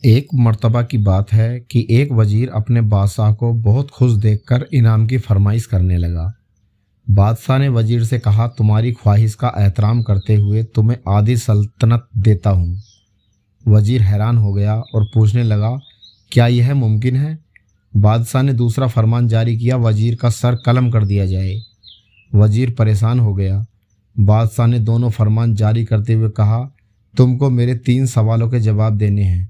एक मर्तबा की बात है कि एक वजीर अपने बादशाह को बहुत खुश देखकर इनाम की फरमाइश करने लगा। बादशाह ने वजीर से कहा, तुम्हारी ख्वाहिश का एहतराम करते हुए तुम्हें आधी सल्तनत देता हूँ। वजीर हैरान हो गया और पूछने लगा, क्या यह मुमकिन है? बादशाह ने दूसरा फरमान जारी किया, वजीर का सर कलम कर दिया जाए। वजीर परेशान हो गया। बादशाह ने दोनों फरमान जारी करते हुए कहा, तुमको मेरे 3 सवालों के जवाब देने हैं।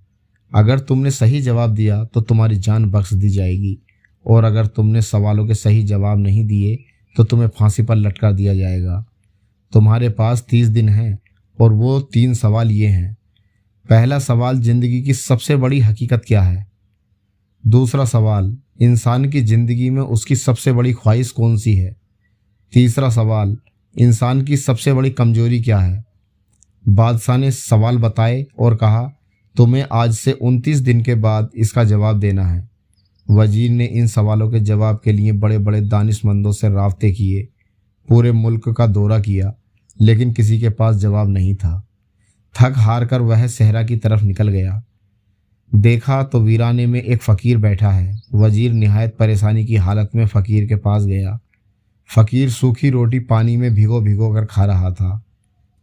अगर तुमने सही जवाब दिया तो तुम्हारी जान बख्श दी जाएगी, और अगर तुमने सवालों के सही जवाब नहीं दिए तो तुम्हें फांसी पर लटका दिया जाएगा। तुम्हारे पास 30 दिन हैं और वो 3 सवाल ये हैं। पहला सवाल, जिंदगी की सबसे बड़ी हकीकत क्या है? दूसरा सवाल, इंसान की जिंदगी में उसकी सबसे बड़ी ख्वाहिश कौन सी है? तीसरा सवाल, इंसान की सबसे बड़ी कमजोरी क्या है? बादशाह ने सवाल बताए और कहा, तुम्हें आज से 29 दिन के बाद इसका जवाब देना है। वजीर ने इन सवालों के जवाब के लिए बड़े बड़े दानिशमंदों से राब्ते किए, पूरे मुल्क का दौरा किया, लेकिन किसी के पास जवाब नहीं था। थक हार कर वह सहरा की तरफ निकल गया। देखा तो वीराने में एक फ़कीर बैठा है। वजीर निहायत परेशानी की हालत में फ़कीर के पास गया। फ़कीर सूखी रोटी पानी में भिगो भिगो कर खा रहा था।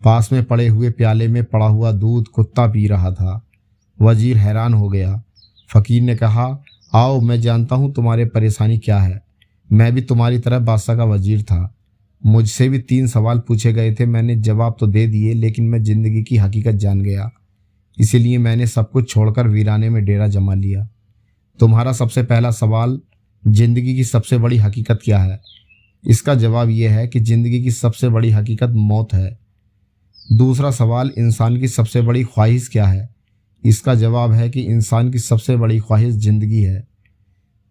पास में पड़े हुए प्याले में पड़ा हुआ दूध कुत्ता पी रहा था। वजीर हैरान हो गया। फ़कीर ने कहा, आओ, मैं जानता हूँ तुम्हारे परेशानी क्या है। मैं भी तुम्हारी तरह बादशाह का वजीर था। मुझसे भी 3 सवाल पूछे गए थे। मैंने जवाब तो दे दिए, लेकिन मैं ज़िंदगी की हकीकत जान गया। इसीलिए मैंने सब कुछ छोड़कर वीराने में डेरा जमा लिया। तुम्हारा सबसे पहला सवाल, ज़िंदगी की सबसे बड़ी हकीकत क्या है? इसका जवाब यह है कि ज़िंदगी की सबसे बड़ी हकीकत मौत है। दूसरा सवाल, इंसान की सबसे बड़ी ख्वाहिश क्या है? इसका जवाब है कि इंसान की सबसे बड़ी ख्वाहिश ज़िंदगी है।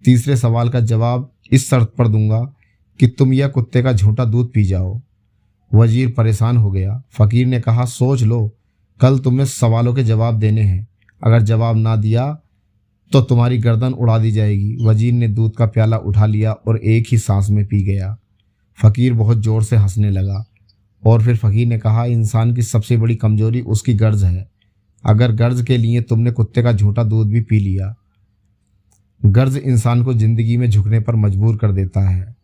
तीसरे सवाल का जवाब इस शर्त पर दूंगा कि तुम यह कुत्ते का झूठा दूध पी जाओ। वजीर परेशान हो गया। फ़कीर ने कहा, सोच लो, कल तुम्हें सवालों के जवाब देने हैं। अगर जवाब ना दिया तो तुम्हारी गर्दन उड़ा दी जाएगी। वजीर ने दूध का प्याला उठा लिया और एक ही सांस में पी गया। फ़कीर बहुत ज़ोर से हंसने लगा और फिर फ़कीर ने कहा, इंसान की सबसे बड़ी कमजोरी उसकी गर्ज है। अगर गर्ज के लिए तुमने कुत्ते का झूठा दूध भी पी लिया। गर्ज इंसान को ज़िंदगी में झुकने पर मजबूर कर देता है।